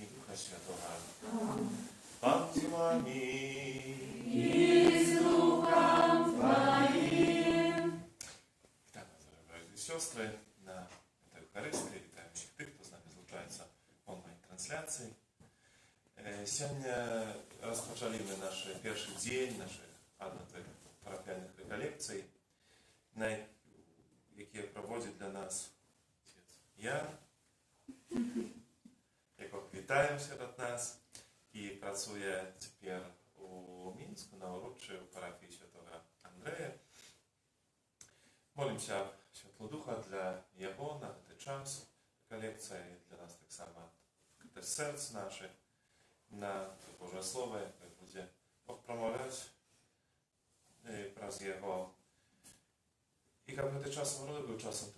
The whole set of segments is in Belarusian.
i Ducha Świętego. Pan z wami. I z duchem Twoim. Witam Was, bracia i siostry, na Eucharystii. Witam wszystkich tych, kto z nami złączaється w online-трансляції. Сьогодні розпочали наш перший день наших адвентних парафіальних реколекцій, які проводить для нас отець Ян, якого вітаю серед нас, і працює тепер у Мінську на урочі у парафії Святого Андрея. Молимося Святлого Духа для його на цей час реколекції, для нас так само для серць наших, на Боже Слово, яке буде Бог промовляти przez Jego. I jakby ten czas był czasem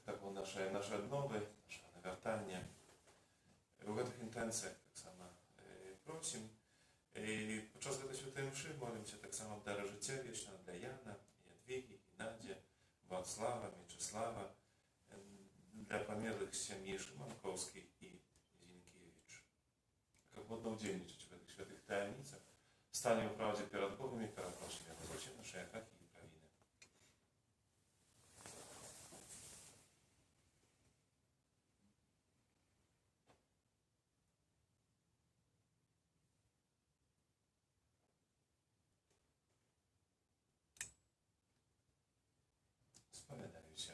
taką nasze odnowy, nasze nawracanie. W tych intencjach tak samo prosimy. I podczas tej świętej mszy modlimy się tak samo dla życia wiecznego, dla Jana, Jadwigi, i Nadzie, Wacława, Mieczysława, dla pamiętnych семьи Szymankowskich i Zinkiewicz. Jak będą udzielniczyć w tych świętych tajemnicach, stanie w prawdzie przed Bogiem i przed naszymi odwrócimy nasze ataki i prawiny. Spowiadają się.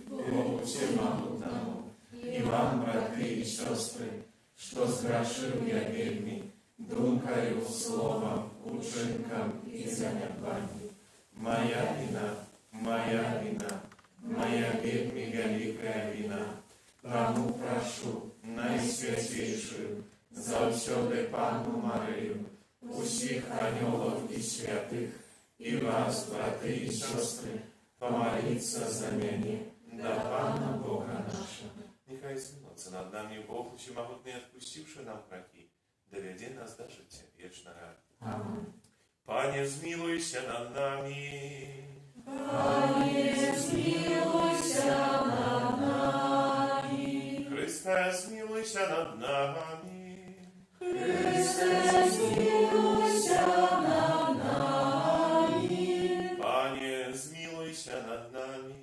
Богу всемогутному, и вам, браты и сестры, что сгрешил я вельми, думкою, словом, учинком и занятванием. Моя вина, моя вельми великая вина. Тому прошу, найсвятейшую, завсёды Панну Марию, усіх анёлов и святых, и вас, браты и сестры, помолиться за меня, до Пана Бога нашего. Niechaj zmnocy nad nami Bóg, всемогутный, отпустивший нам грехи, доведи нас до життя вічного. Аминь. Пане, змилуйся над нами. Пане, змилуйся над нами. Христе, змилуйся над нами. Христе, змилуйся над нами. Пане, змилуйся над нами.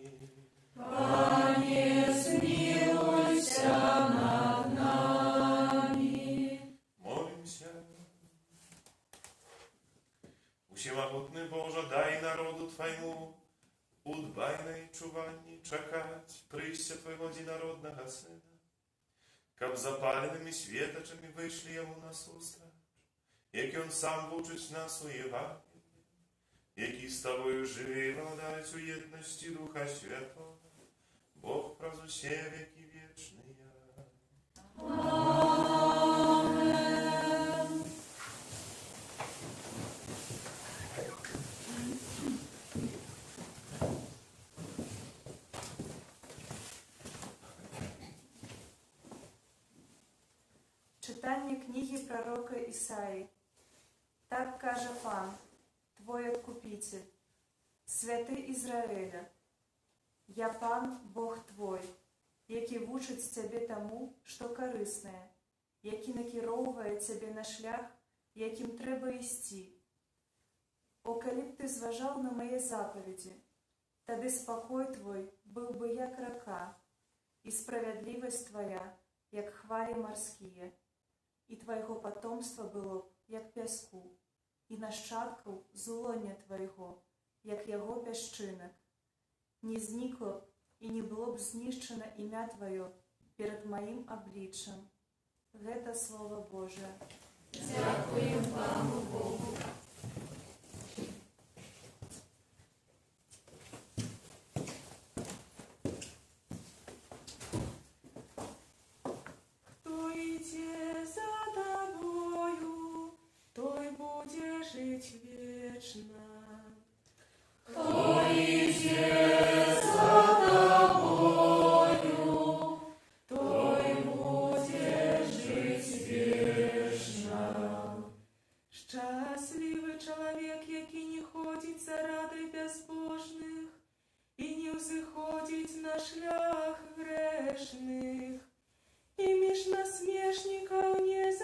Пане, змилуйся над нами. Молимся. Всемогутный Боже, дай народу Твоему у дбайной чуванні чекать прийстя Твоего единородного Сына, как запаленными светочами вышли Ему насустрач, яки Он сам вучить нас у Євангелії, який з Тобою живе і владають у єдності Духа Святого, Бог праз усе веки вечные. Amen. Читання книги пророка Ісаї. Так каже Пан, Твой Откупитель, Святий Ізраїля. Я Пан, Бог Твой, який вучить Тебе тому, що корисне, який накеровує Тебе на шлях, яким треба йти. О, коли б Ти зважав на мої заповіді, тоді спокій Твой був би як река, і справедливість Твоя, як хвалі морські, і Твоего потомства було б, як пяску, і нащадків злоння Твоего, як його пясчинок. Не зникло б і не було б знищено ім'я Твоє перед моїм обличчям. Це Слово Боже. Дякуємо Пану Богу. Хто йде за Тобою, той буде жить вічно. Хто йде за Тобою, той буде жить вічно. Щасливий чоловік, який не ходить за радой безбожних і не взиходить на шлях грешних, і між насмешників не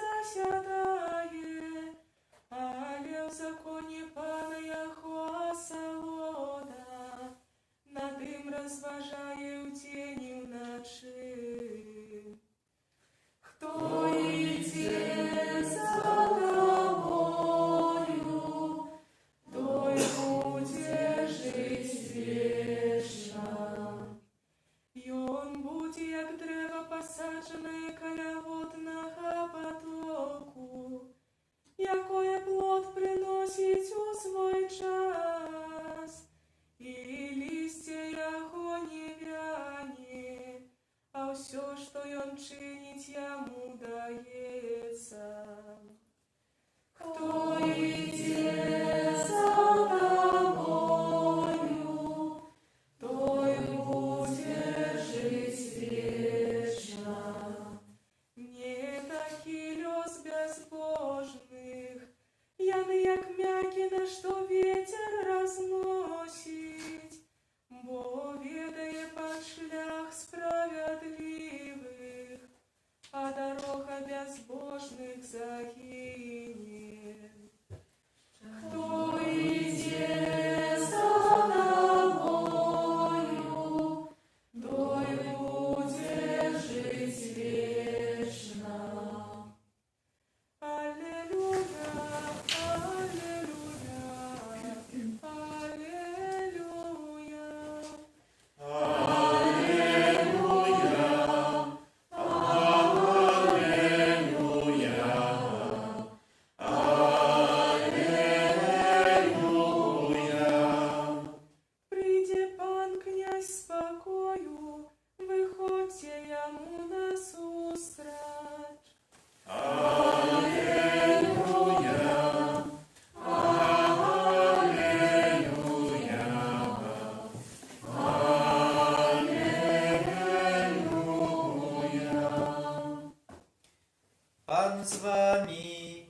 безбожних загине. Хто йде за тобою, той буде жить вечно. Аллилуйя, аллилуйя, аллилуйя. Прийде пан князь спокою, виходьте йому назустріч. Пан з вами.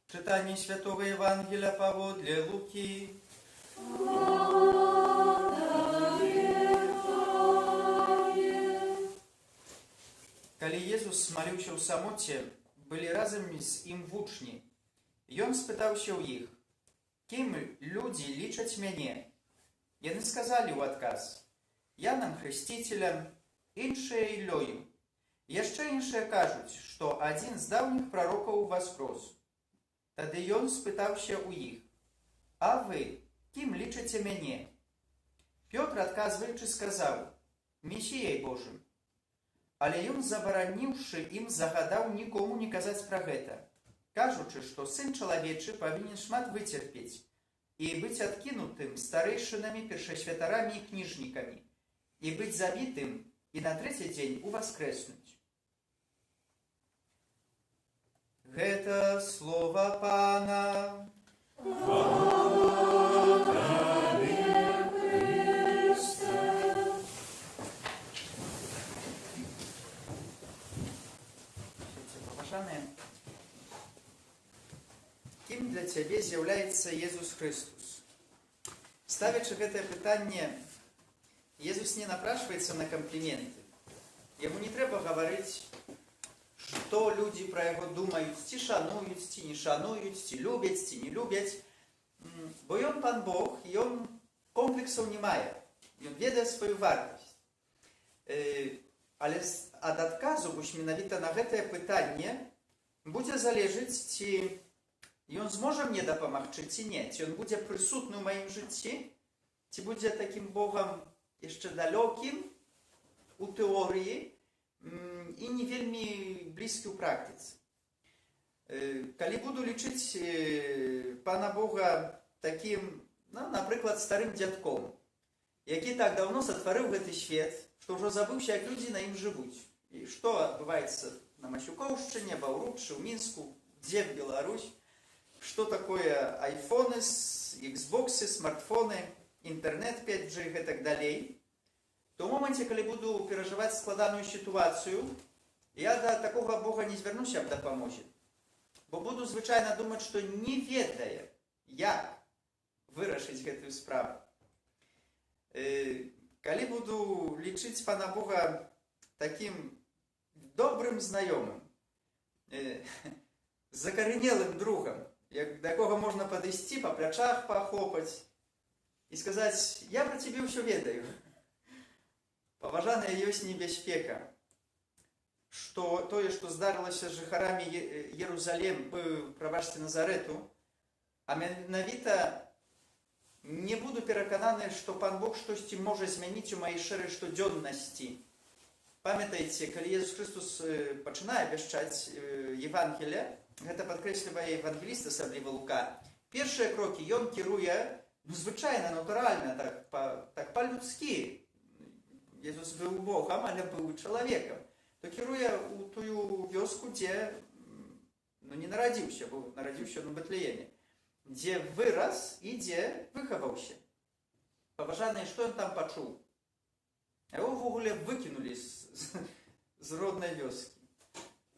Читание Святого Евангелия поводле Луки. Калі Езус малюўся ў самоце, былі разам з ім вучні. Ён спытаўся ў іх: «Кім людзі лічаць мяне?» Яны сказалі ў адказ: «Янам Хрысціцелем, іншыя Іллёю. Яшчэ іншыя кажуць, што адзін з даўніх прарокаў воскрос». Тады ён спытаўся ў іх: «А вы, кім лічыце мяне?» Пётр, адказваючы, сказаў: «Месіяй Божым». Але ён, забараніўшы ім, загадаў нікому не казаць пра гэта, кажучы, што сын чалавечы павінен шмат выцерпець і быць адкінутым старэйшынамі, першасвятарамі і кніжнікамі, і быць забітым і на трэці дзень уваскрэснуць. Гэта слова Пана. Паважаныя, кім для цябе з'яўляецца Езус Христос? Ставячы гэтае пытанне, Езус не напрашваецца на кампліменты. Яму не трэба гаварыць, што людзі пра яго думаюць, ці шануюць, ці не шануюць, ці любяць, ці не любяць. Бо ён Пан Бог, і ён комплексаў не мае. Ён ведае сваю вартасць. Але ад адказу, вось менавіта на гэтае пытанне, будзе залежыць, ці ён зможа мне дапамагчы, ці не. Ці ён будзе прысутны ў маім жыцці, ці будзе такім Богам яшчэ далёкім у тэорыі і не вельмі блізкі ў практыцы. Калі буду лічыць Пана Бога такім, напрыклад, старым дзядком, які так даўно сатварыў гэты свет, што ўжо забыўся, як людзі на ім жывуць. І што адбываецца на Масюкоўшчыне, Баўруччы, ў Мінску, дзе в Беларусь, што такое айфоны, іксбоксы, смартфоны, інтэрнет 5G і гэтак далей, то ў моманце, калі буду перажываць складаную сітуацыю, я да такога Бога не звярнуся аб дапамозе. Бо буду звычайна думаць, што не ведае, як вырашыць гэтую справу. Калі буду лічыць Пана Бога такім добрым знаёмым, закарэнелым другам, да якога можна падысці, па плячах пахлопаць і сказаць: «Я пра цябе ўсё ведаю». Паважаная, ёсць небяспека, што тое, што здарылася з жыхарамі Єрусалем, прабачце, Назарэту, а менавіта не буду перакананы, што Пан Бог штосьці можа змяніць у маёй шэрай штодзённасці. Памятаеце, калі Езус Христос пачынае абвяшчаць Евангелие, гэта падкрэслівае евангеліст, асабліва Лука, першыя крокі ён кіруе звычайна, натуральна, так па-людскі. Езус быў Богам, але быў чалавекам. То кіруе ў тую вёску, дзе не нарадзіўся, бо нарадзіўся на Бэтлееме, дзе вырас і дзе выхаваўся. Паважаныя, што ён там пачуў? Яго ўвогуле выкінулі з роднай вёскі.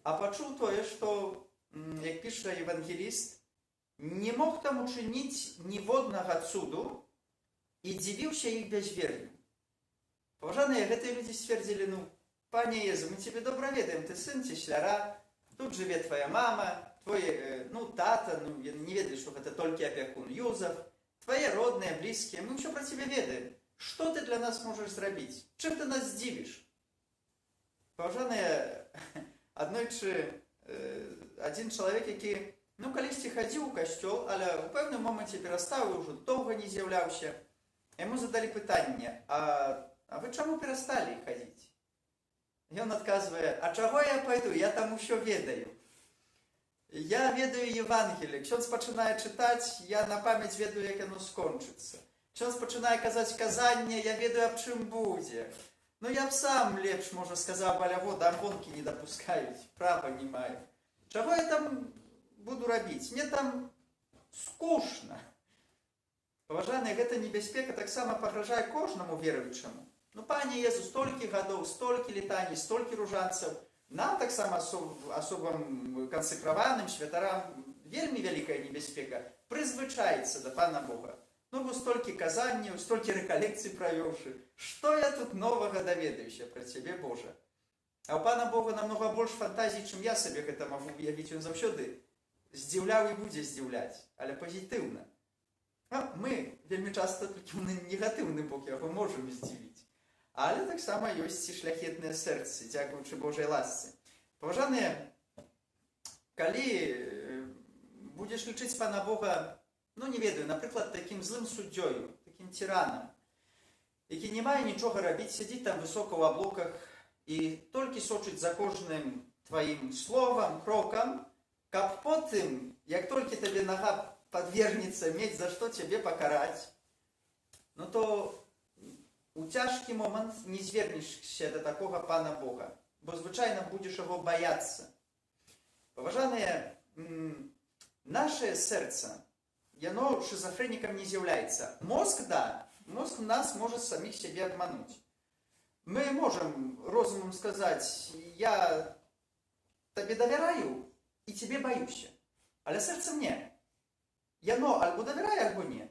А пачуў тое, што, як піша евангеліст, не мог там учыніць ніводнага цуду і дзівіўся іх бязвер'ю. Паважаныя, гэтыя людзі сцвердзілі, ну, пане Езу, мы цябе добра ведаем, ты сын цесляра, тут жыве твоя мама, твой, ну, тата, ну, не ведаю, што гэта толькі апякун Юзаф, твае родныя, блізкія, мы ўсё пра цябе ведаем. Што ты для нас можаш зрабіць? Чым ты нас здзівіш? Паважаныя, аднойчы адзін чалавек, які, ну, калісьці хадзіў у касцёл, але ў пэўным моманце перастаў і ўжо доўга не з'яўляўся. Яму задалі пытанне, а вы чаму перасталі хадзіць? Ён адказвае, а чаго я пайду? Я там усё ведаю. Я ведаю Евангелие. Ксёндз пачынае чытаць, я на памяць ведаю, як яно скончыцца. Ксёндз пачынае казаць казанне, я ведаю, аб чым будзе. Ну, я б сам лепш, можа, сказаў, баляво, да гонкі не дапускаюць, права не маю. Чаго я там буду рабіць? Мне там скучна. Паважаныя, гэта небяспека таксама пагражае кожнаму веруючаму. Ну, пане Езу, столькі гадоў, столькі летаний, столькі ружанцаў, нам таксама асобам кансекраваным святарам вельмі вялікая небяспека прызвычаіцца да Пана Бога. Ну, бо столькі казанняў, столькі рэкалекцый правёўшы. Што я тут новага даведаюся пра цябе, Божа? А ў Пана Бога намнога больш фантазій, чым я сабе гэта магу уявіць. Ён заўсёды здзіўляў і будзе здзіўляць, але пазітыўна. А мы вельмі часта толькі на негатыўны бок яго можам здзівіць. Але таксама ёсць і шляхетныя сэрцы, дзякуючы Божай ласцы. Паважаныя, калі будзеш лічыць Пана Бога, ну, не ведаю, напрыклад, такім злым суддзёю, такім тиранам, які не мае нічога рабіць, сядзіць там высока ў аблоках і толькі сочыць за кожным тваім словам, крокам, каб потым, як толькі табе нага подвергнецца, мець за што цябе пакараць, ну то у цяжкі момант не звернешся да такога Пана Бога, бо звычайна будзеш яго баяцца. Паважаныя, нашае сэрца, яно шизофренікам не з'яўляецца. Мозг, да, мозг нас можа саміх сябе абмануць. Мы можам розумам сказаць, я табе давяраю і цябе баюся, але сэрца не. Яно альбо давярае, альбо не.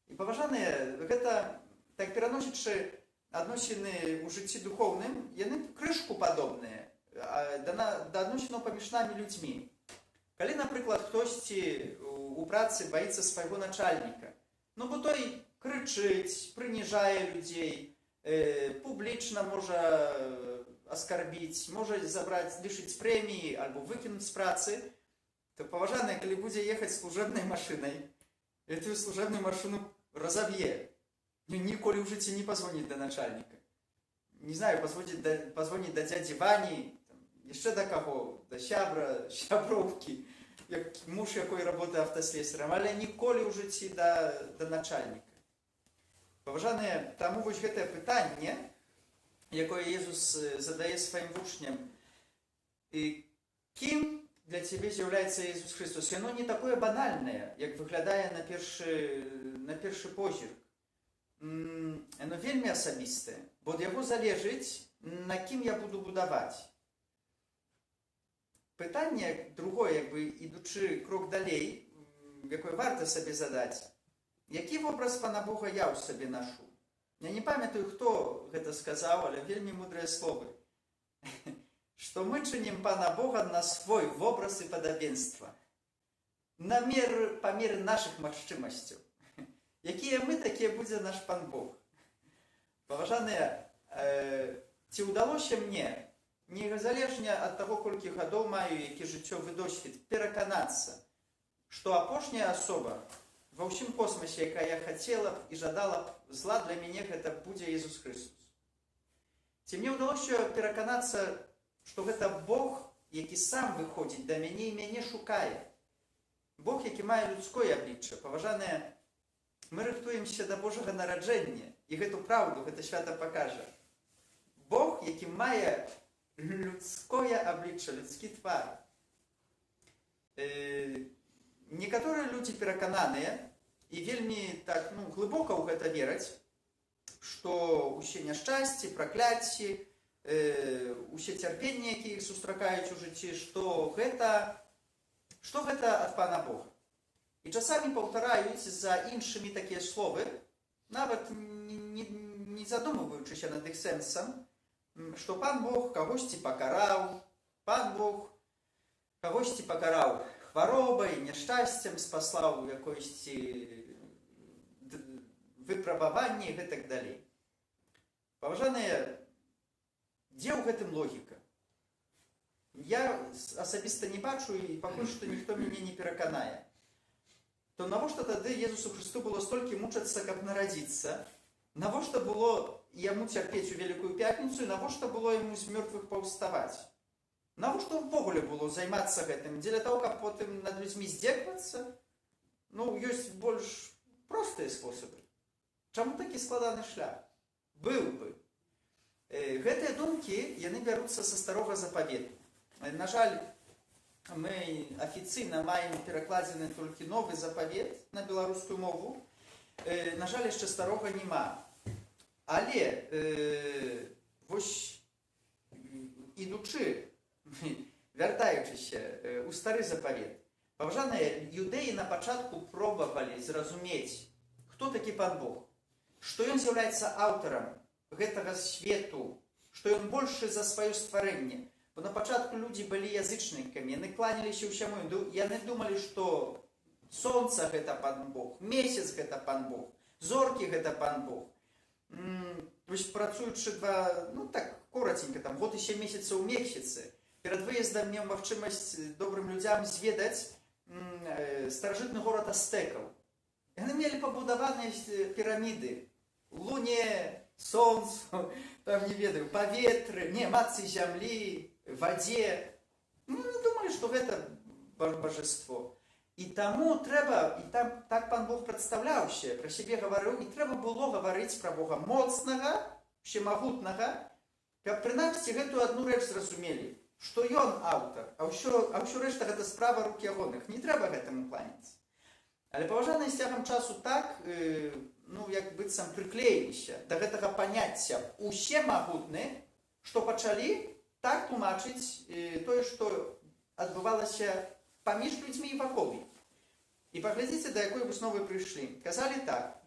І, паважаныя, гэта, так пераносячы адносіны ў жыцці духоўным, яны крышку падобныя да адносінаў паміж намі людзьмі. Калі, напрыклад, хтосьці у працы баіцца свайго начальніка, ну, бо той крычыць, прыніжае людзей, публічна можа аскарбіць, можа забраць, лішыць прэміі альбо выкінуць з працы, то, паважаныя, калі будзе ехаць служебнай машынай, гэтую служебную машыну разаб'е. Ніколі ў жыцці не пазвоніць да начальніка. Не знаю, пазвоніць да дзядзі Вані, яшчэ да каго, да сябра, сяброўкі, як муж якой работае автаслесарам, але ніколі ў жыцці да начальніка. Паважаныя, таму вось гэтае пытанне, якое Езус задае сваім вучням, і кім для цябе з'яўляецца Езус Христос, яно не такое банальнае, як выглядае на першы позірк. Яно вельмі асабістае, бо ад яго залежыць, на кім я буду будаваць. Пытанне другое, як бы ідучы крок далей, якое варта сабе задаць, які вобраз Пана Бога я ў сабе нашу? Я не памятаю, хто гэта сказаў, але вельмі мудрыя словы. Што мы чынім Пана Бога на свой вобраз і падабенства. На памер нашых магчымасцяў. Якія мы, такія будзе наш Пан Бог. Паважаныя, ці ўдалося мне, незалежна ад таго, колькі гадоў маю, які жыццёвы досвед, пераканацца, што апошняя асоба ва ўсім космосе, якая я хацела б і жадала б зла, для мяне гэта будзе Езус Христос. Ці мне ўдалося пераканацца, што гэта Бог, які сам выходзіць да мяне і мяне шукае. Бог, які мае людское аблічча. Паважаныя, мы рыхтуемся да Божага нараджэння, і гэту праўду, гэта свята пакажа. Бог, які мае людское аблічча, людскі твар. Некаторыя людзі перакананыя і вельмі так, ну, глыбока ў гэта вераць, што ўсе няшчасці, пракляцці, усе цярпенні, якія іх сустракаюць у жыцці, што гэта ад Пана Бога. І часамі паўтараюць за іншымі такія словы, нават не не задумываючыся над іх сэнсам, што Пан Бог кагосьці пакараў, Пан Бог кагосьці пакараў хваробай, няшчасцем, спаслаў якойсьці выпрабаванні і гэтак далей. Паважаныя, дзе ў гэтым логіка? Я асабіста не бачу і пакуль што ніхто мяне не пераканае. То навошта тады Езусу Христу было столькі мучацца, каб нарадзіцца? Навошта было яму цярпець у Вялікую Пятніцу і навошта было яму з мёртвых паўставаць? Навошта ўвогуле было займацца гэтым? Дзеля таго, каб потым над людзьмі здзеквацца? Ну, ёсць больш простыя спосабы. Чаму такі складаны шлях? Быў бы. Гэтыя думкі, яны бяруцца са Старога Запавету. На жаль, мы афіцыйна маем перакладзены толькі Новы Запавет на беларускую мову. На жаль, яшчэ Старога няма. Але вось ідучы, вяртаючыся ў Стары Запавет, паважаныя, юдэі на пачатку пробавалі зразумець, хто такі Пан Бог, што ён з'яўляецца аўтарам гэтага свету, што ён большы за сваё стварэнне. Бо на пачатку людзі былі язычнікамі, яны кланяліся ўсяму, яны думалі, што сонца гэта Пан Бог, месяц гэта Пан Бог, зоркі гэта Пан Бог. Працуючы коротенька, год і 7 месяцаў у Мексіцы, перад выездам меў магчымасць добрым людзям зведаць старажытны горад ацтэкаў. Яны мелі пабудаваныя піраміды, луне, сонцу, там не ведаю, паветры, матцы зямлі, вадзе. Не думалі, што гэта божество. І таму трэба, і там так Пан Бог прадстаўляўся, пра сябе гаварыў, і трэба было гаварыць пра Бога моцнага, всемагутнага, каб прынамсі гэтую адну рэч зразумелі, што ён аўтар, а ўсё рэшта гэта справа рук ягоных. Не трэба гэтаму кланяцца. Але паважаныя з цягам часу так, як быццам прыклеіліся да гэтага паняцця «усе магутны», што пачалі так тлумачыць тое, што адбывалася паміж людзьмі і вакол іх. І паглядзіце, да якой высновы прыйшлі. Казалі так,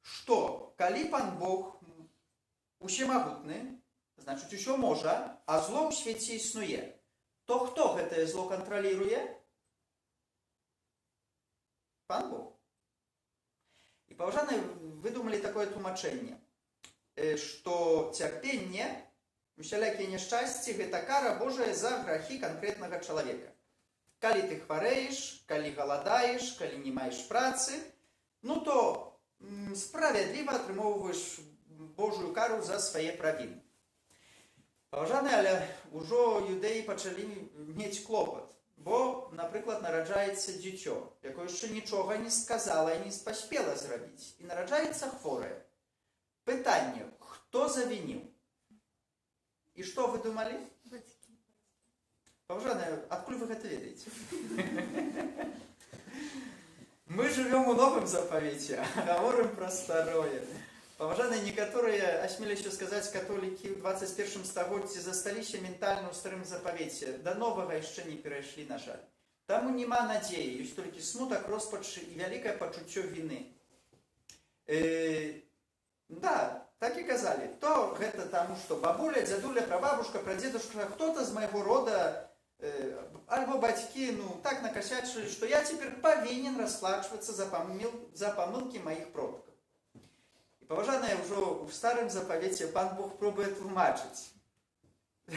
што калі Пан Бог усемагутны, значыць, усё можа, а зло ў свеце існуе, то хто гэтае зло кантраліруе? Пан Бог. І паважаныя выдумалі такое тлумачэнне, што цярпенне, усялякія няшчасці – гэта кара Божая за грахі канкрэтнага чалавека. Калі ты хварэеш, калі галадаеш, калі не маеш працы, то справядліва атрымоўваеш Божую кару за свае правіны. Паважаныя, але ўжо юдэі пачалі мець клопат, бо, напрыклад, нараджаецца дзіцё, якое яшчэ нічога не сказала і не паспела зрабіць, і нараджаецца хворае. Пытанне, хто завініў? І што вы думалі? Бацькі. Паважаныя, адкуль вы гэта ведаеце? Мы жывём у Новым Запавеце, а гаворым пра старое. Паважаныя, некаторыя, асмелюся сказаць, католікі ў 21 стагоддзі засталіся ментальна ў Старым Запавеце. Да новага яшчэ не перайшлі, на жаль. Таму няма надзеі, ёсць толькі смутак, роспач і вялікае пачуццё віны. Да, так і казалі. То гэта таму, што бабуля, дзядуля, прабабушка, прадзедушка, хто-то з майго рода, альбо бацькі, так накасячылі, што я цяпер павінен расплачвацца за памылкі маіх продкаў. І паважаныя, ўжо ў Старым Запавеце Пан Бог пробуе тлумачыць.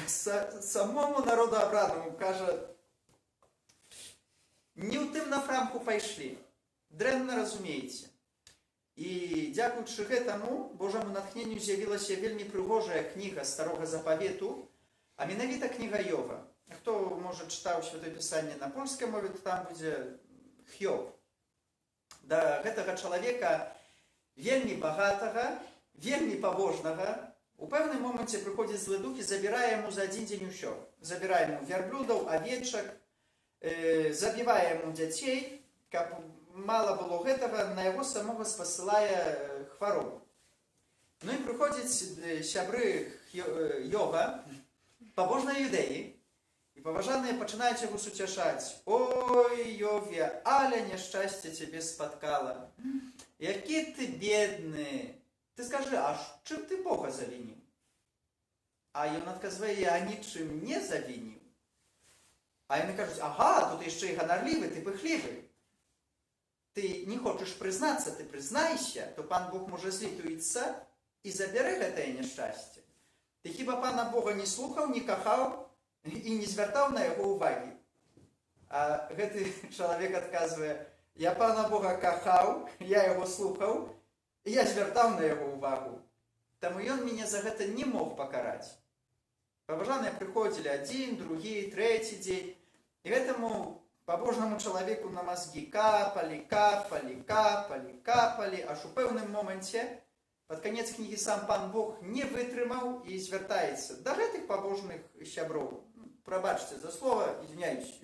Самому народу абранаму кажа, не ў тым напрамку пайшлі, дрэнна разумееце. І дзякуючы гэтаму Божаму натхненню з'явілася вельмі прыгожая кніга Старога Запавету, а менавіта кніга Йова. Хто, можа, чытаў Святое Пісанне на польскай мове, то там будзе Хёб. Да гэтага чалавека вельмі багатага, вельмі пабожнага, у пэўным моманце прыходзіць злы дух і забірае яму за адзін дзень усё. Забірае яму вярблюдаў, авечак, забівае яму дзяцей, каб мала было гэтага, на яго самога спасылае хваробу. Ну і прыходзяць сябры Йова, пабожныя юдэі, і паважаныя пачынаюць яго суцяшаць. Ой, Йове, але няшчасце цябе спаткала. Які ты бедны, Ты скажи, а чым ты Бога завініў? А ён адказвае, я нічым не завініў. А яны кажуць, ага, то ты яшчэ і ганарлівы, ты пыхлівы. Ты не хочаш прызнацца, ты прызнайся, то Пан Бог можа злітуецца і забярэ гэтае няшчасце. Ты хіба Пана Бога не слухаў, не кахаў і не звяртаў на яго ўвагі? А гэты чалавек адказвае, я Пана Бога кахаў, я яго слухаў, і я звяртаў на яго ўвагу. Таму ён мяне за гэта не мог пакараць. Пабажаныя прыходзілі адзін, другі, трэці дзень, і гэтаму пабожнаму чалавеку на мазгі капалі, аж у пэўным моменце пад канец кнігі сам Пан Бог не вытрымаў і звяртаецца да гэтых пабожных сяброў. Прабачце за слова, извиняюсь,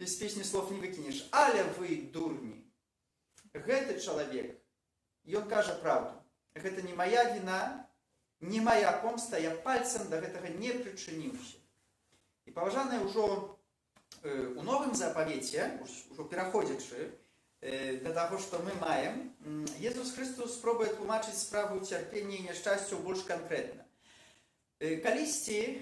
без песні слов не выкінеш. Але вы дурні. Гэты чалавек, ён кажа праўду. Гэта не мая віна, не мая помста, я пальцам да гэтага не прычыніўся. І паважаныя ўжо у новым запавеце, ужо пераходзячы да таго, што мы маем, Езус Христос спробуе тлумачыць справу цярпення і няшчасця больш канкрэтна. Калісьці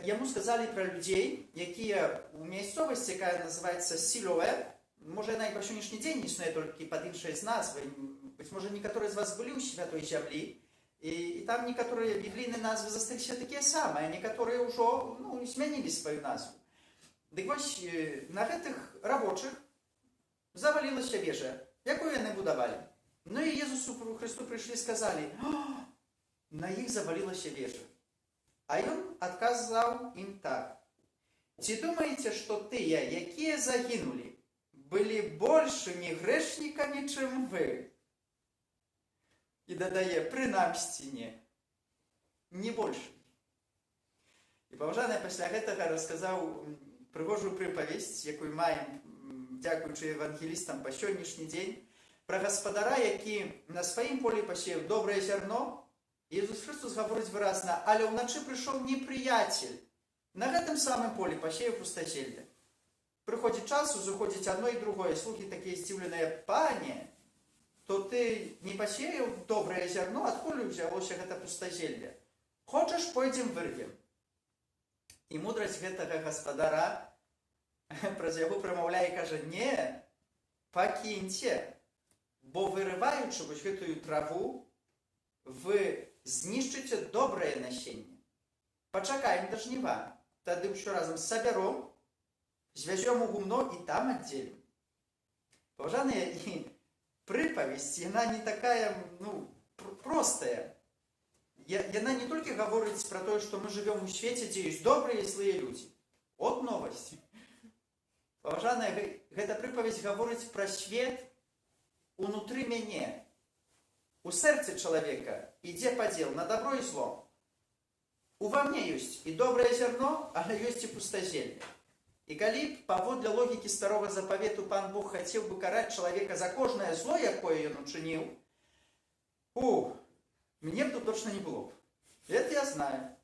яму сказалі пра людзей, якія ў мясцовасці, якая называецца Сілове, можа, яна і па сённяшні дзень існуе толькі пад іншай з назвай, быць можа, некаторыя з вас былі ў святой зямлі, і там некаторыя біблійныя назвы засталіся такія самыя, некаторыя ўжо змянілі сваю назву. Дык вось на гэтых рабочых завалілася вежа, якую яны будавалі. Ну і Езусу Христу прыйшлі і сказалі, на іх завалілася вежа. А ён адказаў ім так. Ці думаеце, што тыя, якія загінулі, былі большымі грэшнікамі, чым вы? І дадае, прынамсці не большымі. І паважаныя пасля гэтага расказаў прыгожую прыпавесць, якую маем, дзякуючы евангелістам па сённяшні дзень, пра гаспадара, які на сваім полі пасеяў добрае зярно. Езус Христос гаворыць выразна, але ўначы прыйшоў непрыяцель, на гэтым самым полі пасеяў пустазелле. Прыходзіць час, узыходзіць адно і другое, слугі такія здзіўленыя, пане, то ты не пасеяў добрае зярно, адкуль узялося гэта пустазелле? Хочаш, пойдзем вырвем. І мудрасць гэтага гаспадара праз яго прамаўляе і кажа, не, пакіньце, бо вырываючы вось гэтую траву, вы знішчыце добрае насенне. Пачакаем да жніва, тады ўсё разам сабяром, звязём у гумно і там аддзелім. Паважаныя, і прыпавесць, яна не такая, простая. Яна не толькі гаворыць пра тое, што мы жывём у свеце, дзе ёсць добрыя і злыя людзі. От новасць. Паважаныя, гэта прыпавесць гаворыць пра свет унутры мяне. У сэрцы чалавека ідзе падзел на добро і зло. Ува мне ёсць і добрае зярно, але ёсць і пустазелле. І калі б паводле логікі старога запавету Пан Бог хацеў бы караць чалавека за кожнае зло, якое ён учыніў, мне б тут точно не было б. Это я знаю.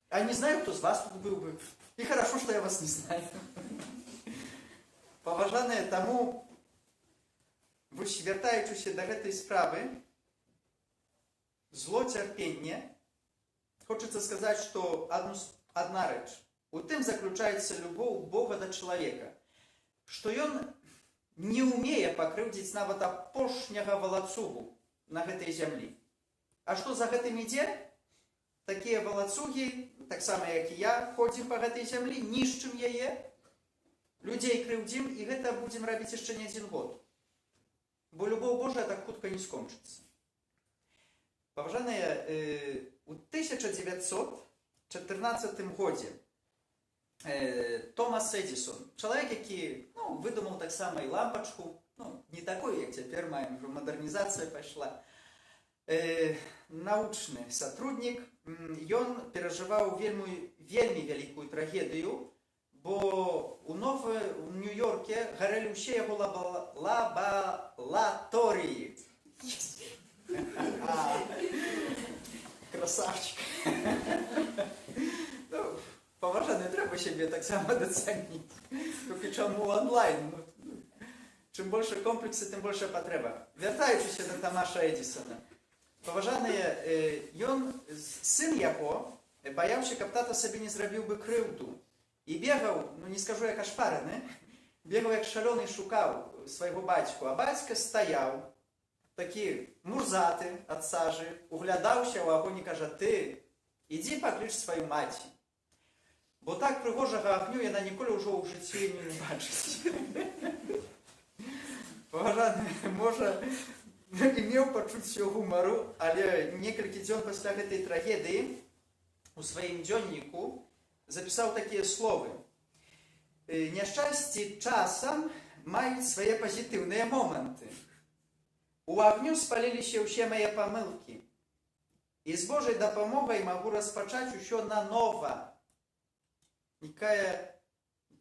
А не знаю, кто из вас тут был бы. И хорошо, что я вас не знаю. Паважаныя, таму, вось вяртаючыся да гэтай справы, зло цярпення, хочацца сказаць, што адна рэч. У тым заключаецца любоў Бога да чалавека, што ён не ўмее пакрыўдзіць нават апошняга валацугу на гэтай зямлі. А што за гэтым ідзе? Такія валацугі, таксама як і я, ходзім па гэтай зямлі, нішчым яе, людзей крыўдзім, і гэта будзем рабіць яшчэ не адзін год. Бо любоў Божая так хутка не скончыцца. Паважаныя, у 1914 годзе Томас Эдісон, чалавек, які выдумаў таксама і лампачку, не такую, як цяпер маем, ужо мадэрнізацыя пайшла, научны сотруднік, ён перажываў вельмі вялікую трагедыю, бо у Нью-Йорке гарэлі ўсе яго лабараторыі. Красавчик. Паважаны, трэба сябе таксама дацаніць. Толькі чаму онлайн? Чым больше комплексы, тым больше патрэба. Вяртаючыся да Томаса Эдісона. Паважаныя, сын яго баяўся, каб тата сабе не зрабіў бы крыўду. І бегаў, ну не скажу як ашпараны, бегаў як шалёны, шукаў свайго бацьку. А бацька стаяў, такі мурзаты ад сажы, углядаўся ў агонь і кажа: ты, ідзі пакліч сваю маці. Бо так прыгожага агню яна ніколі ўжо ў жыцці не бачыць. Паважаны, можа, і меў пачуццё гумару, але некалькі дзён пасля гэтай трагедыі у сваім дзённіку запісаў такія словы: няшчасці часам маюць свае пазітыўныя моманты. У агню спаліліся ўсе мае памылкі. І з Божай дапамогай магу распачаць усё нанова. Якая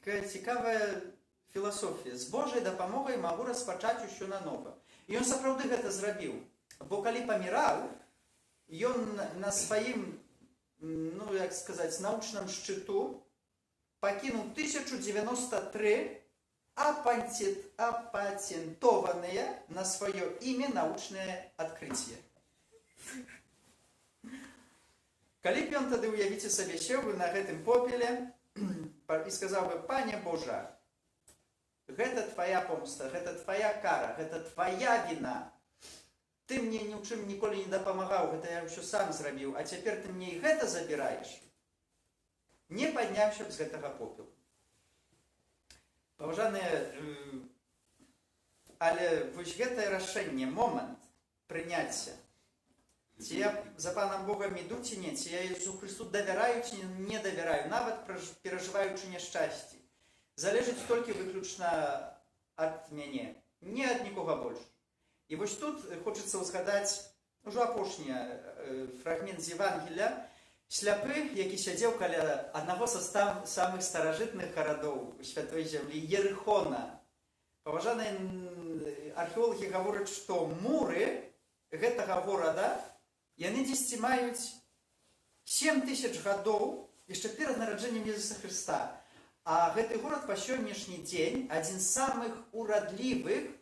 цікавая філасофія. З Божай дапамогай магу распачаць усё нанова. І ён сапраўды гэта зрабіў. Бо калі паміраў, ён на сваім, ну, як сказаць, научным шчыту пакінуў 1093 апатентованыя на сваё імя научнае адкрыцце. Калі б ён тады, уявіце сабе, сеў бы на гэтым попеле і сказаў бы: пане Божа, гэта твая помста, гэта твая кара, гэта твая віна. Ты мне ні ў чым ніколі не дапамагаў, гэта я ўсё сам зрабіў, а цяпер ты мне і гэта забіраеш. Не падняўся б з гэтага попелу. Паважаныя, але вось гэтае рашэнне, момант прыняцця, ці я за Панам Богам іду, ці не, ці я Ісусу Христу давяраю, ці не давяраю, нават перажываючы няшчасці, залежыць толькі выключна ад мяне, не ад нікога больш. І вось тут хочацца ўзгадаць ужо апошні фрагмент з Євангелія. Сляпы, які сядзеў каля аднаго са самых старажытных гарадоў святой зямлі, Ерыхона. Паважаныя археолагі гавораць, што муры гэтага горада, яны дзесьці маюць 7000 гадоў яшчэ перад нараджэннем Езуса Хрыста. А гэты горад па сённяшні дзень адзін з самых урадлівых,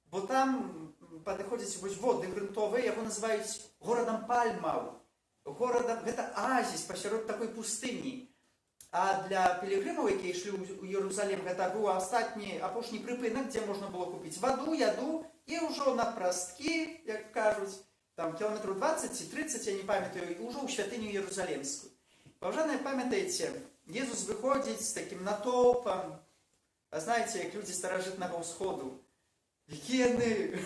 бо там падыходзяць вось воды грунтовыя, яго называюць горадам пальмаў. Горадам, гэта азіс пасярод такой пустыні. А для пілігрымаў, якія ішлі ў Єрусалім, гэта быў апошні прыпынак, дзе можна было купіць ваду, яду, і ўжо на прасткі, як кажуць, там кіламетраў 20 ці 30, я не памятаю, ўжо ў святыню Єрусалімскую. Паважаныя, памятаеце, Езус выходзіць з такім натоўпам, а знаеце, як людзі старажытнага ўсходу, якія яны...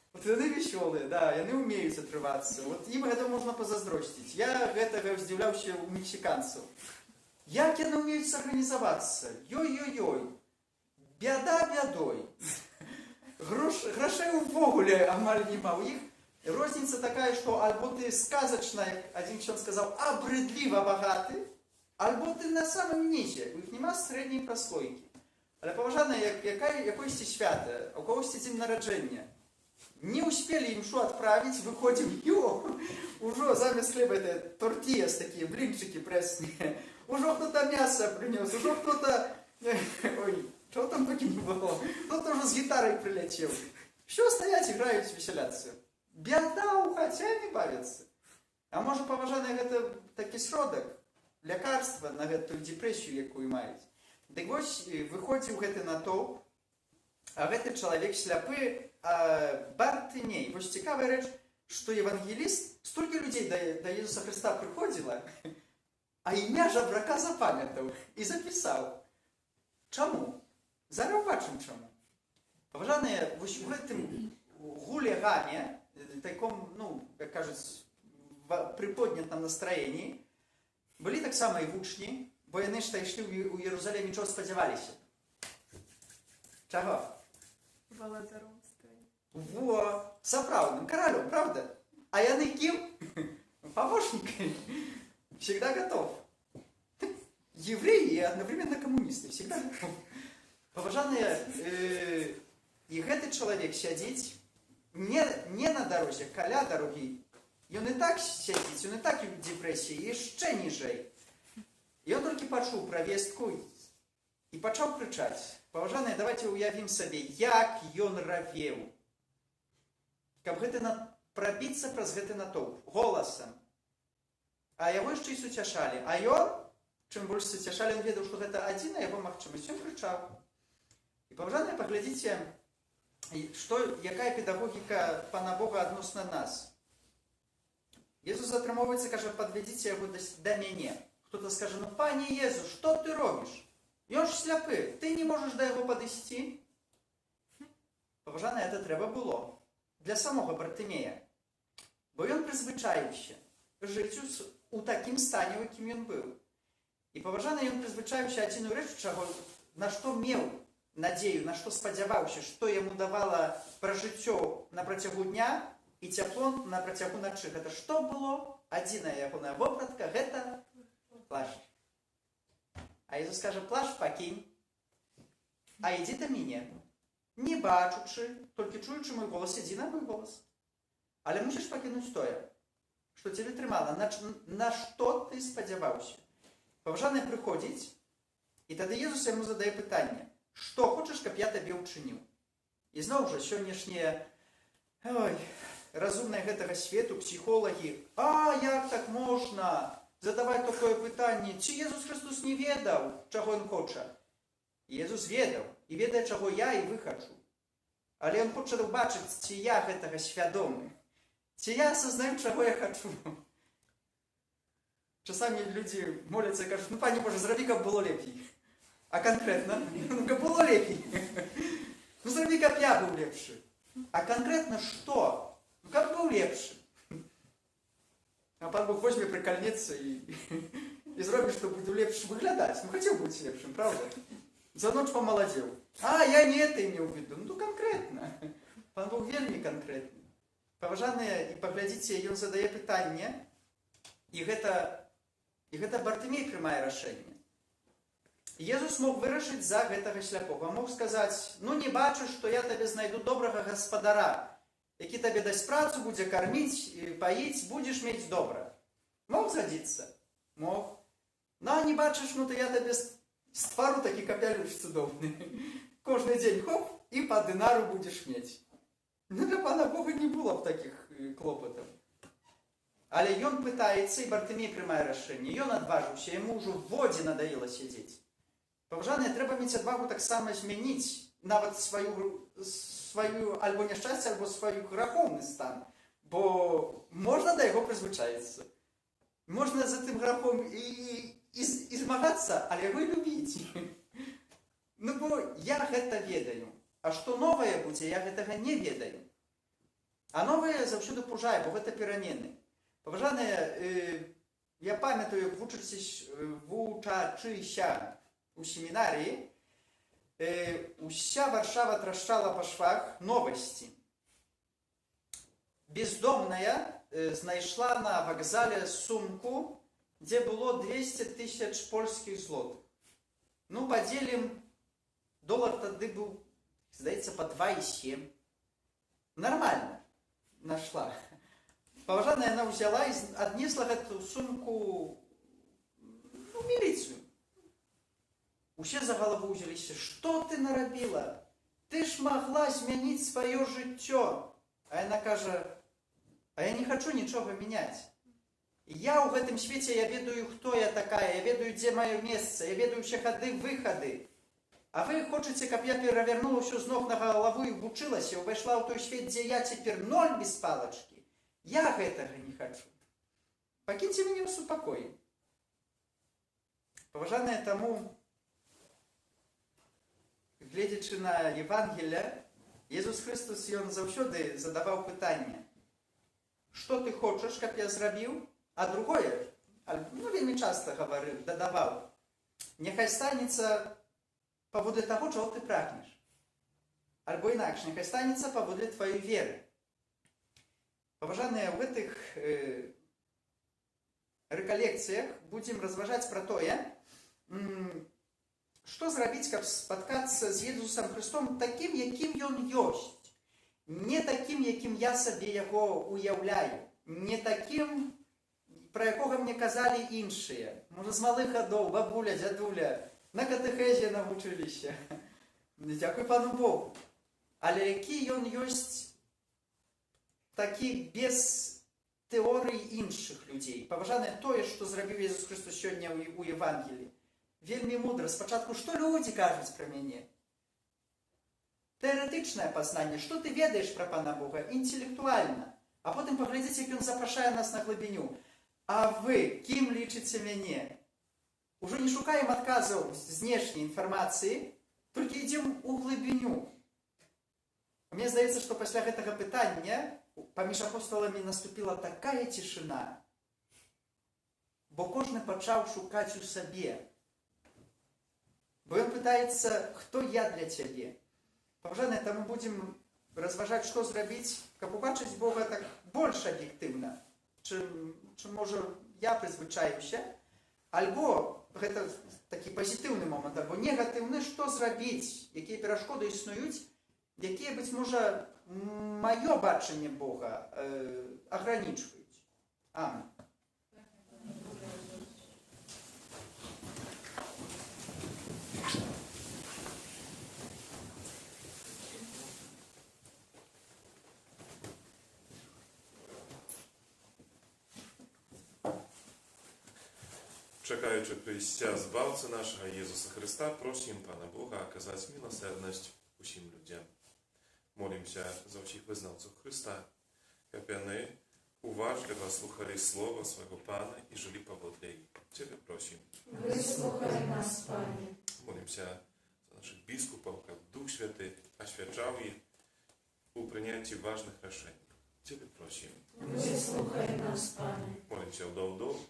Вот яны весёлыя, да, яны умеюць атрывацца. Вот ім гэта можна пазаздросціць. Я гэтага здзіўляўся ў мексіканцаў. Як яны умеюць сарганізавацца? Ёй-ёй-ёй. Бяда бядой. Грошай увогуле амаль няма ў іх. Розніца такая, што альбо ты сказачна, як адзін чалавек сказаў, абрыдліва багаты, альбо ты на самым нізе. У іх няма сярэдняй праслойкі. Але паважаныя, якойсьці свята, у когосьці дзень нараджэння. Не успели імшу отправить, выходим, уже замест хлеба это тортильяс такие, блинчики пресные, уже кто-то мясо принес, уже кто-то, ой, что там только не было, кто-то уже с гитарой прилетел. Все стоять, играют, веселяться. Беда у хаця не бавится. А может, паважаныя, гэта такі сродак, лекарства на гэтую депрессию, якую маюць. Дык вось выходзіў гэты натоўп, а гэты чалавек сляпы, Бартымей. Вось цікавая рэч, што евангеліст, столькі людзей да Езуса Хрыста прыходзіла, а імя жабрака запамятаў і запісаў. Чаму? Зараз бачым чаму. Паважаныя, вось у гэтым гулігане, таком, ну, як кажуць, прыподнятым настраенні, былі таксама і вучні, бо яны ж ішлі ў Єрусалім, нічого спадзяваліся. Чаго? Валадаром. Во, сапраўдным каралём, правда? А яны кім? Помощниками. Всегда готов. Евреи и одновременно коммунисты. Всегда готов. Паважаныя, і гэты чалавек сядзіць не на дарозе, каля дарогі. Ён і так сядзіць, ён і так у депрэсіі, яшчэ ніжэй. І ён толькі пачуў пра вестку і пачаў крычаць. Паважаныя, давайте уявім сабе, як ён равеў. Каб гэты прабіцца праз гэты натоўп голасам. А яго яшчэ і суцяшалі. А ён, чым больш суцяшалі, ён ведаў, што гэта адзіная яго магчымасць. Ён крычаў. І, паважаныя, паглядзіце, якая педагогіка Пана Бога адносна нас. Езус затрымоўваецца, кажа, падвядзіце яго да мяне. Хто-то скажа, ну, пане Езу, што ты робіш? Ён ж сляпы, ты не можаш да яго падысці. Паважаныя, это трэба было для самога Бартымея. Бо ён прызвычаіўся жыць у такім стане, у якім ён быў. І, паважаныя, ён прызвычаіўся адзіную рэч, на што меў надзею, на што спадзяваўся, што яму давала пражыццё на працягу дня і цяпло на працягу начы. Гэта што было? Адзіная ягоная вопратка, гэта плащ. А Ісус скажа, плащ пакінь, а ідзі да мяне. Не бачучы, толькі чуючы мой голас, ідзі на мой голас. Але мусіш пакінуць тое, што цябе трымала, на што ты спадзяваўся. Паважаныя, прыходзіць, і тады Езус яму задае пытанне, што хочаш, каб я табе ўчыніў? І зноў жа сённяшнія разумныя гэтага свету, псіхолагі, як так можна задаваць такое пытанне? Ці Езус Христос не ведаў, чаго ён хоча? Езус ведаў, і ведае, чаго я і вы хачу. Але ён хоча убачыць, ці я гэтага свядомы, ці я асазнаю, чаго я хачу. Часамі людзі моляцца і кажуць, ну, пане Боже, зрабі, каб было лепей. А канкрэтна? Ну, каб было лепей. Ну, зрабі, каб я быў лепшы. А канкрэтна што? Ну, каб быў лепшы. А Пан Бог возьме, прикольнецца і зробіць, што буду лепш выглядаць. Ну, хацеў быць лепшым, правда? За ноч помаладзеў. Я не это имеў в виду. Ну, канкрэтна. Пан Бог вельмі канкрэтны. Паважаныя, і паглядзіце, ён задае пытанне, і гэта Бартымей прымае рашэнне. Езус мог вырашыць за гэтага сляпога. Мог сказаць, ну, не бачыш, што я табе знайду добрага гаспадара, які табе дасць працу, будзе карміць, паіць, будзеш мець добра. Мог згадзіцца? Мог. Ну, а не бачыш, ну, то я табе ствару такі капялюш цудоўны. Кожны дзень хоп, і па дынару будзеш мець. Ну, для Пана Бога не было б такіх клопатаў. Але ён пытаецца, і Бартымей прымае рашэнне. Ён адважыўся, яму ўжо в водзе надаіла сядзець. Паважаныя, трэба мець адвагу таксама змяніць нават сваю альбо няшчасце, альбо сваю грахоўны стан. Бо можна да яго прызвычаіцца. Можна за тым грахом і змагацца, але яго і любіць. Ну, бо я гэта ведаю. А што новае будзе, я гэтага не ведаю. А новае заўсёды пужае, бо гэта перамены. Паважаныя, я памятаю, вучачыся у семінарыі, уся Варшава трашчала па швах новасці. Бездомная знайшла на вакзале сумку, дзе было 200 000 польскіх злотых. Ну, падзелім, долар тады быў, здаецца, па 2,7. Нормально нашла. Паважаная, яна ўзяла і аднесла гэту сумку у міліцыю. Усе за галаву ўзяліся. Што ты нарабіла? Ты ж магла змяніць сваё жыццё. А яна кажа, а я не хачу нічога мяняць. Я ў гэтым свеце, я ведаю, хто я такая, я ведаю, дзе маё месца, я ведаю ўсе хады-выхады. А вы хочаце, каб я перавярнула ўсё з ног на галаву і вучылася, увайшла ў той свет, дзе я цяпер 0 без палачкі. Я гэтага не хачу. Пакіньце мяне ў супакоі. Паважаныя, таму, гледзячы на Евангелие, Езус Христос, ён заўсёды задаваў пытанне, што ты хочаш, каб я зрабіў? А другое, ну, вельмі часта гаварыў, дадаваў, няхай станецца паводле таго, чаго ты прагнеш. Альбо інакш, няхай станецца паводле тваёй веры. Паважаныя, у гэтых рэкалекцыях будзем разважаць пра тое, што зрабіць, каб спаткацца з Езусам Христом такім, якім ён ёсць. Не такім, якім я сабе яго уяўляю. Не такім, пра якога мне казалі іншыя. Можа, з малых гадоў, бабуля, дзядуля, на катэхезе навучыліся. Дзякуй Пану Богу. Але які ён ёсць такі без тэорый іншых людзей. Паважанае тое, што зрабіў Ісус Христос сёння ў Евангеліі. Вельмі мудра. Спачатку, што людзі кажуць пра мяне? Тэарэтычнае пазнанне. Што ты ведаеш пра Пана Бога? Інтэлектуальна. А потым паглядзіць, як Ён запрашае нас на глыбіню. А вы кім лічыце мяне? Ужо не шукаем адказаў з знешняй інфармацыі, толькі ідзем у глыбіню. Мне здаецца, што пасля гэтага пытання паміж апосталамі наступіла такая цішына, бо кожны пачаў шукаць у сабе. Бо ён пытаецца, хто я для цябе. Паважаныя, таму будзем разважаць, што зрабіць, каб убачыць Бога так больш аб'ектыўна, чым можа я прызвычаюся, альбо гэта такі пазітыўны момант, або негатыўны, што зрабіць, якія перашкоды існуюць, якія, быць можа, маё бачанне Бога агранічваюць. Амен. Чекаючи прийстя Збавця нашого Ісуса Христа, просимо Пана Бога оказати милосердність усім людям. Молимся за всіх визнавців Христа, щоб вони уважливо слухали Слово свого Пана і жили поводле їх. Тебе просимо. Вислухай нас, Пане. Молимся за наших біскупів, щоб Дух Святий освячав їх у прийнятті важних рішень. Тебе просимо. Вислухай нас, Пане. Молимся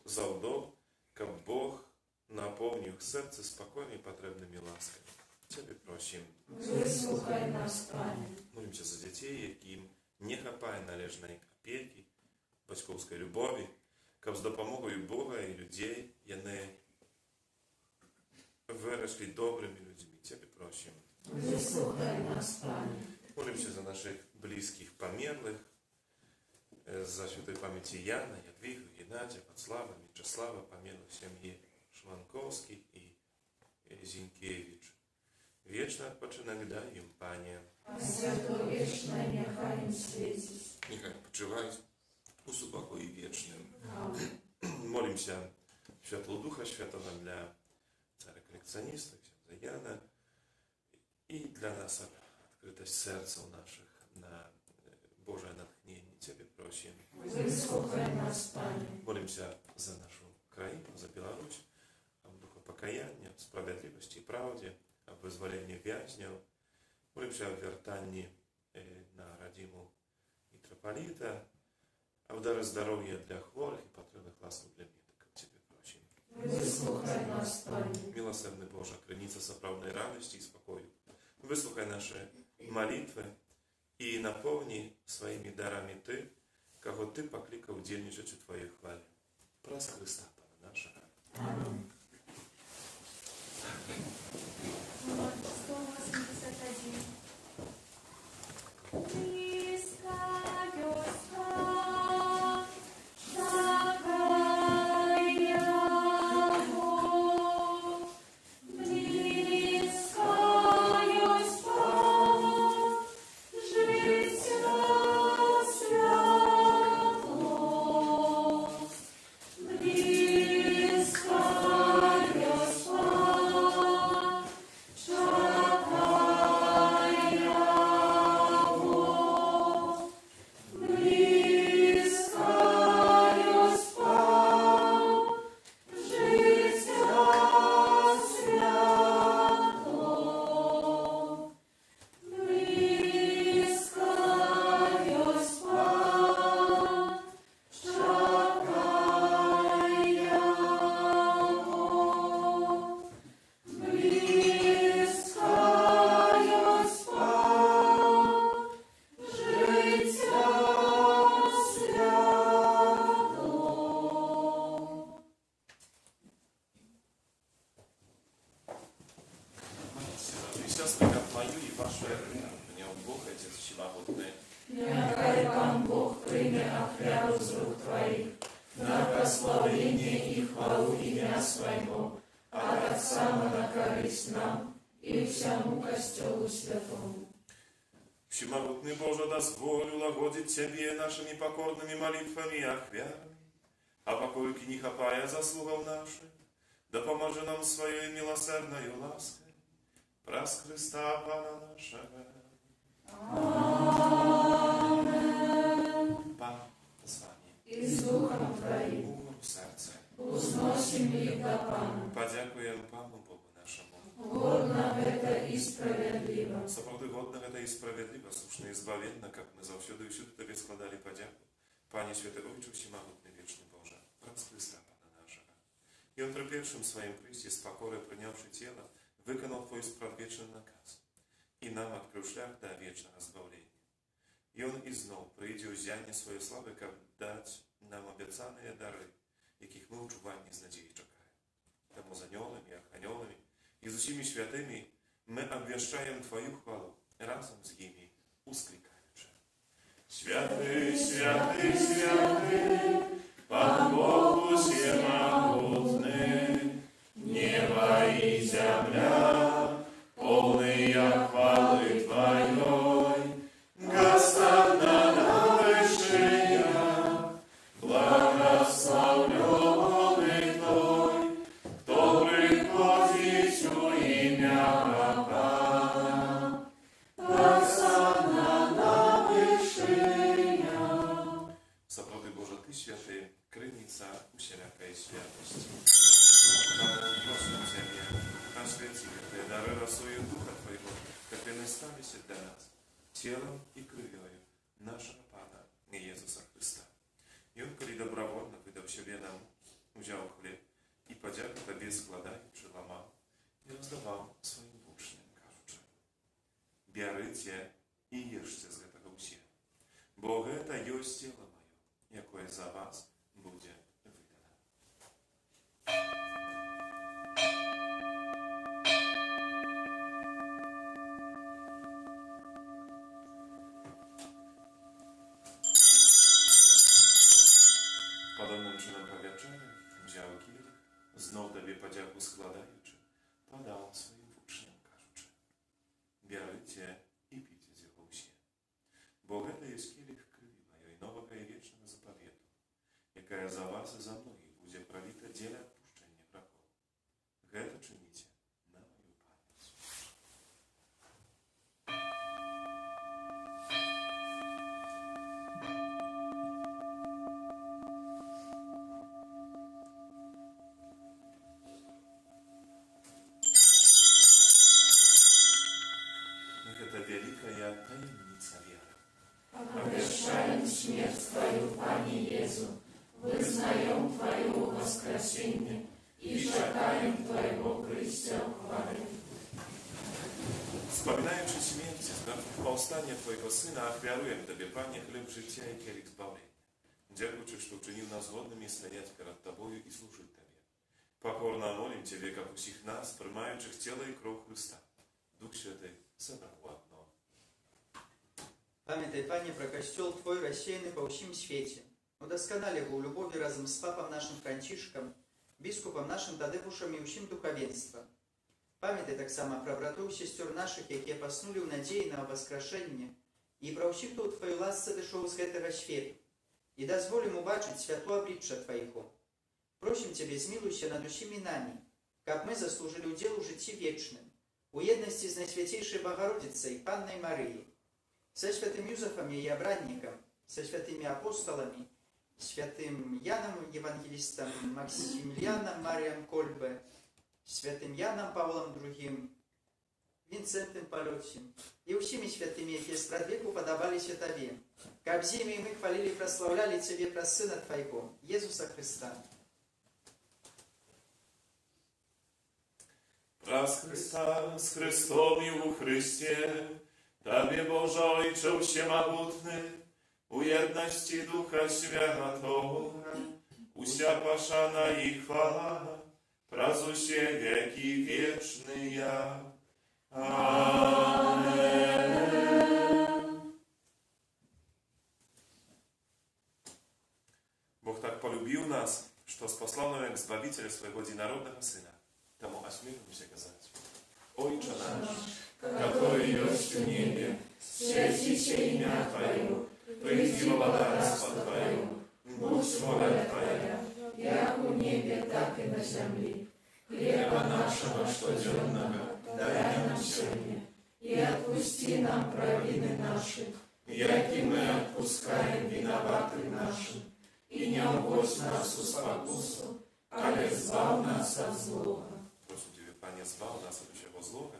за вдов, щоб Бог наповнив серце спокійною і потрібними ласками. Тебе просимо. Вислухай нас, Пане. Молимся за дітей, яким не хапає належної опіки, батьківської любові, щоб з допомогою Бога і людей вони виросли добрими людьми. Тебе просимо. Вислухай нас, Пане. Молимся за наших близьких померлих, за святой памяти Яна, Ядвигу, Геннадия, Вацлава, Мячеслава, померлых семьи Шманковский и Зінкевич. Вічно відпочинок дай їм, Пане. А свято вічне нехай їм світить. Нехай почивають у спокої вічним. Амин. Молимся Святого Духа Святого для царя-коллекциониста, князя Яна, и для нас открытость сердца у наших на Божие натхнение. Тебе просим. Вислухай нас, Пане. Молимся за нашу країну, за Білорусь, об духопокаяння, справедливості і правді, об визволенні в'язнів. Молимся о вертанні на родиму митрополита, об даре здоров'я для хворих і потрібних ласок для медиків. Тебе просим. Вислухай нас, Пане. Милосердный Боже, криниця соправдної радості і спокою. Вислухай наші молитви і наповни своїми дарами Ти, кого Ти покликав удельничать у Твоей хвале. Проси Христа, Пана нашого. Амин. 181. Нехай Пан Бог прийме офряду з рук Твоих, на прославление и хвалу имя Своего, а так само на корысть нам и всему Костелу Святому. Всемогутный Боже, дозволь лагодить Тебе нашими покорными молитвами и охвярами, а покойки не хапая заслугов наших, да поможи нам своей милосердною лаской, праз Христа Пана нашего. Pan z Wami I z duchem Twoim Bóg serce. uznosimy ich do Pana. Подякуємо Пану Богу нашому. Godna это и справедливо. Сапраўды годна гэта і справядліва, слушна і збавенна, каб мы заўсёды і ўсюды Табе складалі падзяку. Пане Святы Ojcze, Всемогутный Вечный Боже, праз Христа Пана нашего. И Он при первом своем прысте, с покорой принявши тело, выконал Твой спрадвечный наказ и нам открыл шлях до вечного збавления. И Он изноў прыйдзе ў зянне сваёй славы, каб даць нам абяцаныя дары, якіх мы ў чуванні з надзеяй чакаем. Таму з анёламі, арханёламі і з усімі святымі мы абвяшчаем Твою хвалу разом з імі, усклікаючы. Святы, святы, святы, Пан Бог всемогутный, небо и земля, полные хвалы Твоей, Господа на вышинях, благословленный Твой, кто приходит у имя Pana. Господа на вышинях. Сапраўды Божа, Ты святы, крыніца усялякай святости. Таму просим Цябе, освяти гэтыя дары росою Духа Твоего, как яны сталіся для нас телом и кровью нашего Пана Иисуса Христа. И Он, коли добровольно выдав себе нам, взял хлеб и подяку Табе складаючи, ламав и роздавав своим учням, кажучи: «Бярыце и ешьте з гэтага ўсе, бо гэта ёсць тело маё, якое за вас будзе выдано». Подобным чином повячання взяв кілих, знов Табі подяку складаючи, подав своїм учням, кажучи: «Бярыце і піце з яго ўсе, бо гэта ёсць кілих крыві маёй новага і вечнага запавету, якая за вас і за многіх будзе проліта дзеля адпушчэння грахоў. Гэта чыніце на маю памяць». Гэта вялікая таємниця віри. Обещаем смерть Твою, Пане Иису, вызнаем Твое воскресение и чекаем Твоего прыся хвалы. Вспоминаючи смерть, згадку повстання Твоего Сина, ахвяруем Табе, Пане, хлеб життя і келих збавлення. Дякуючи, що вчинив нас годними стоять перед Тобою і служити Табе. Покорно молим Тебе, как усіх нас, приймаючих тіло і кров Христа. Дух Святий собрав у одно. Памятай, Пане, про костел Твой, рассеянный по всем свете. Удосконали его в любови разом с папом нашим Францишком, біскупом нашим Тадеушем и усім духовенством. Памятай так само про братов и сестер наших, які поснули в надеї на воскрешение, и про всіх, хто у Твою ласце дошел з гэтага свету, и дозволим убачить святло обличчя Твоего. Просим Тебе, змилуйся над усіми нами, как мы заслужили удел у житті вечным, у едности с Наисвятейшей Богородицей, Панной Марией, со святым Юзефом и обрадником, со святыми апостолами, святым Яном Евангелистом, Максимилианом Марием Кольбе, святым Яном Павлом II, Винцентом Полетсим и усими святыми, які спрадвеку подобалися Тебе, каб зими мы хвалили и прославляли Тебе про Сына Твоего, Иисуса Христа. Праз Христа, с Христом и у Христе, Табе, Боже, Ojcze Всемогутny, у єдності Духа Святого, уся пошана и хвала, праз усе веки вечные. Амен. Бог так полюбил нас, что спаслал нам к Збавителя своего единородного Сына. Тому осмелимся сказать: «Отче наш, который есть в небе, święci się imię Twoje, przyjdź władarstwo Twoje, будь воля Твоя, jak u niebie, tak i na ziemi. Chleba naszego codziennego daj nam dzisiaj i odpuści nam prawiny nasze, jak i my odpuszczamy winowatym naszym. I nie uwodź nas u spokусу, ale zbaw nas od złego. Proszę Ciebie, Panie, zbaw nas od всего злого,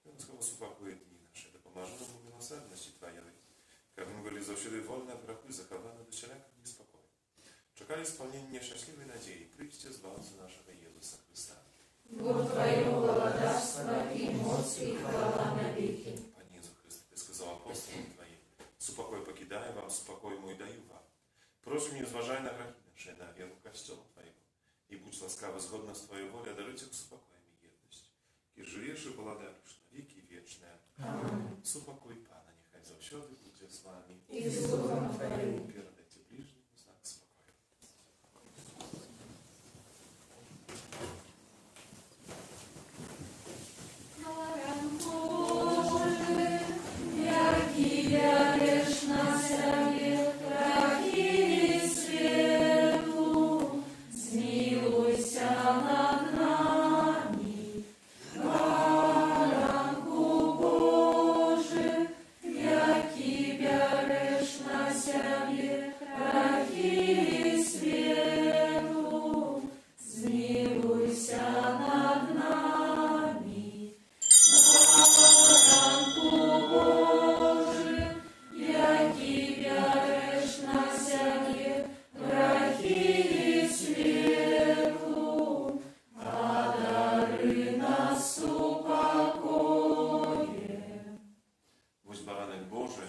и łaskawo uspokój dni nasze, допоможи нам у милосердности Твоей, как мы были завсюди вольны от греху и захованы до всякого неспокоя. Czekali spełnienie szczęśliwej nadziei, Chryście Zbawcy naszego Jezusa Chrysta. Бо Твое владарство и мощь и хвала навеки. Panie Jezu Chryste, Ty сказал апостолам Твоим, «Спокой покидаю вам, спокой мой даю вам. Прошу mnie, zważaj na grzechy nasze, na wierу Kościoła Twojego i bądź łaskawy zgodno z Twojej woli, даруйте спокоем и jedność. Ки живеш и владаєш на віки вічне. Amen. Спокой Пана, нехай завсюди буде з вами. И с Духом Твоим. Передайте ближнему знак спокою. Bądź baranek Boży,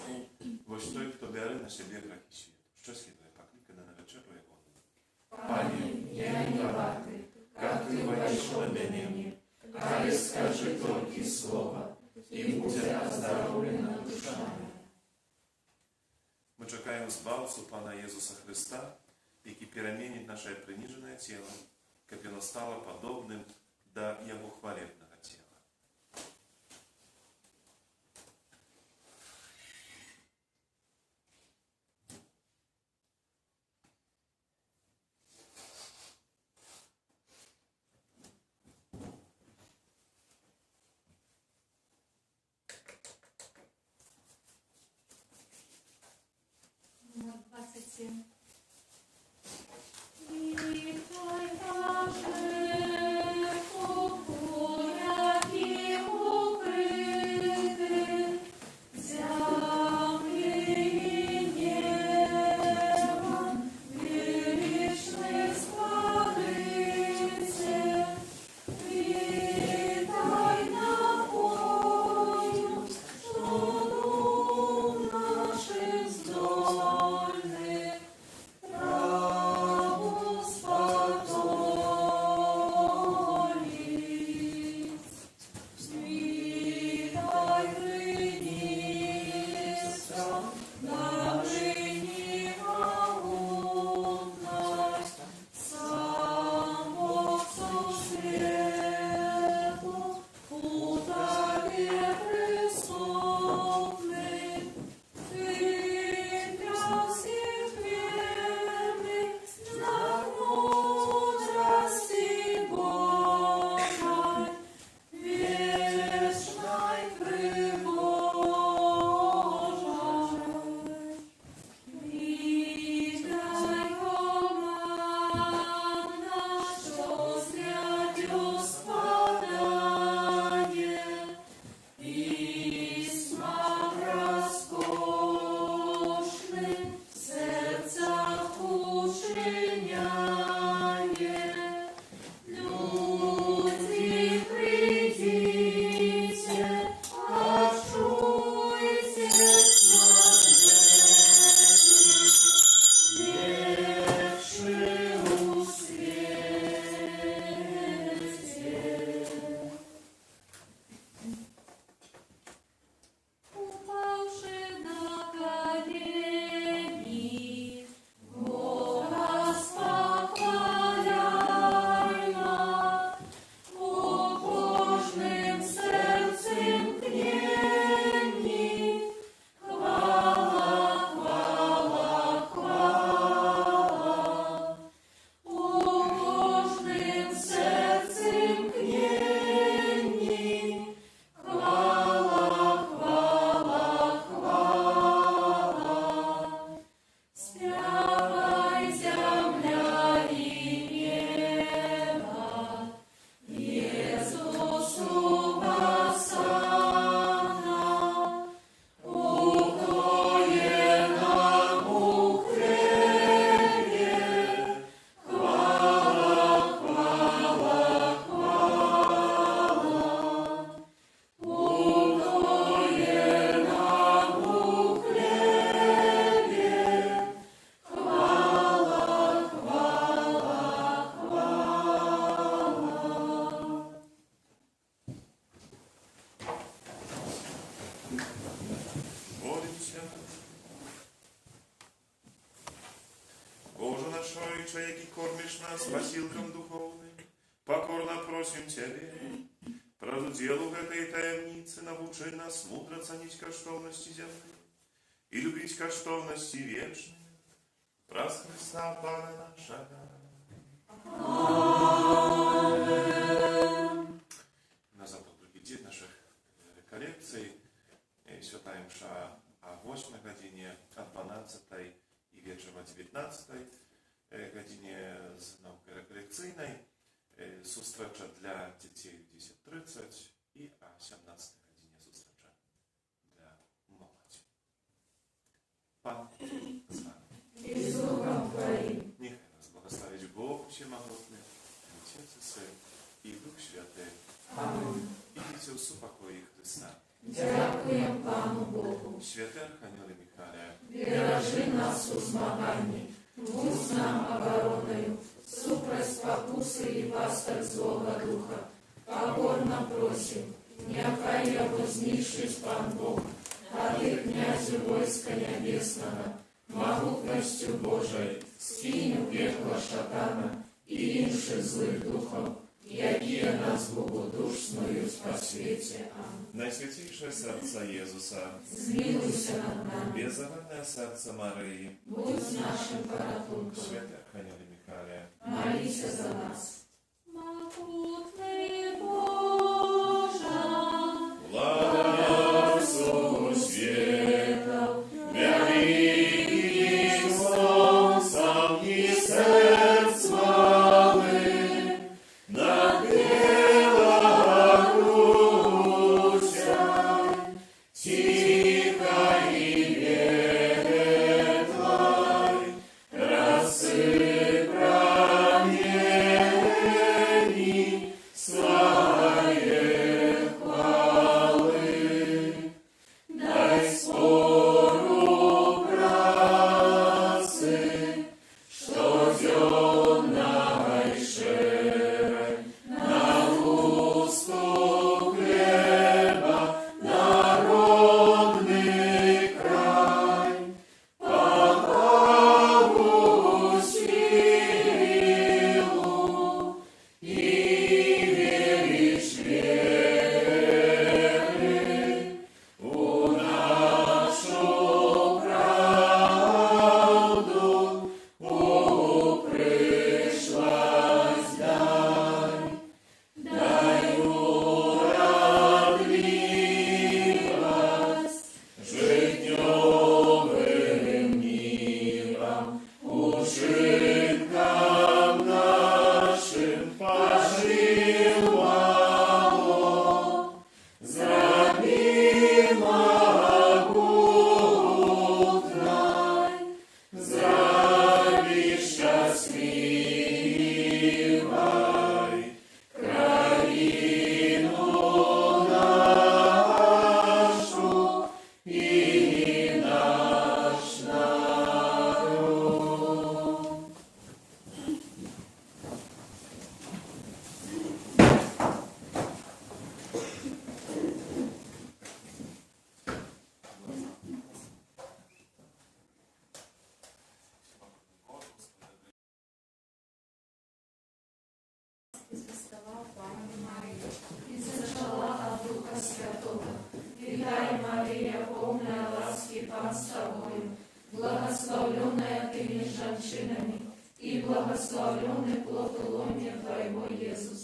bądź той, kto bierze na siebie grzechy świata. Szczęśliwe, покликане на вечеру Ягони. Пане, я не ваты, как Ты вошел до меня, а скажи только слово, и будет оздоровлена душа моя. My czekamy Zbawcu Pana Jezusa Chrysta, jaki переменит наше приниженное тело, как оно стало подобным до Его хвалебного тела. Номер 27. Witaj Boże, pokój Отче, який кормишь нас посилком духовным, покорно просим Тебе, правду делу в этой таємниці навчи нас мудро ценить коштовності земли и любить коштовності вечные. Раз Христа Пана нашего. На завтра другий день наших реколлекций. Святая мша о 8 године, о 12 и вечером о 19 године з наукою реколекційною. Зустріча для дітей в 10:30 і о 17 годині зустріча для молоді. Пан з вами. І з Духом Твоїм. Нехай нас благословить Бог Всемогутний, Отец и Сын и Дух Святый. Амінь. Ідіть у супокої Христа. Дякуємо Пану Богу. Святий Архангеле Михайле, Бережи нас у змаганні, будь нам обороною, супроть спокуси і пасток злого духа. Покорно просим, нехай я вознишись Пан Бог, а ты, князю войска небесного, могутностью Божией, скинь у пекла шатана и інших злых духов, які нас богодушною по свете. Аминь. Найсвятейшее сердце Иисуса, Змилуйся над нами, беззаветное сердце Марии, будь нашим порятунком. Святый Архангеле Михайле, Молися за нас. Могутний Боже, Владя всього світу, великим сонцем і сердц слави, нагрела грудь, тихо і ветлой, роси промені своей хвалы. Дай спору працы, что зённой шерой на уступ хлеба народный край. Поправу силу и величь веры у нашу правду пришлась дай. Дай уродливость житнёвым миром, ушинкам нашим пожил мало. Зраби могутной, зраби счастливой, країну нашу і наш народ. звістував Пану Марію. И зачала от Духа Святого. Витая, Мария, полная ласки, Пан с тобою, благословленная ты между женщинами, и благословленный плод лона Твоего, Иисус.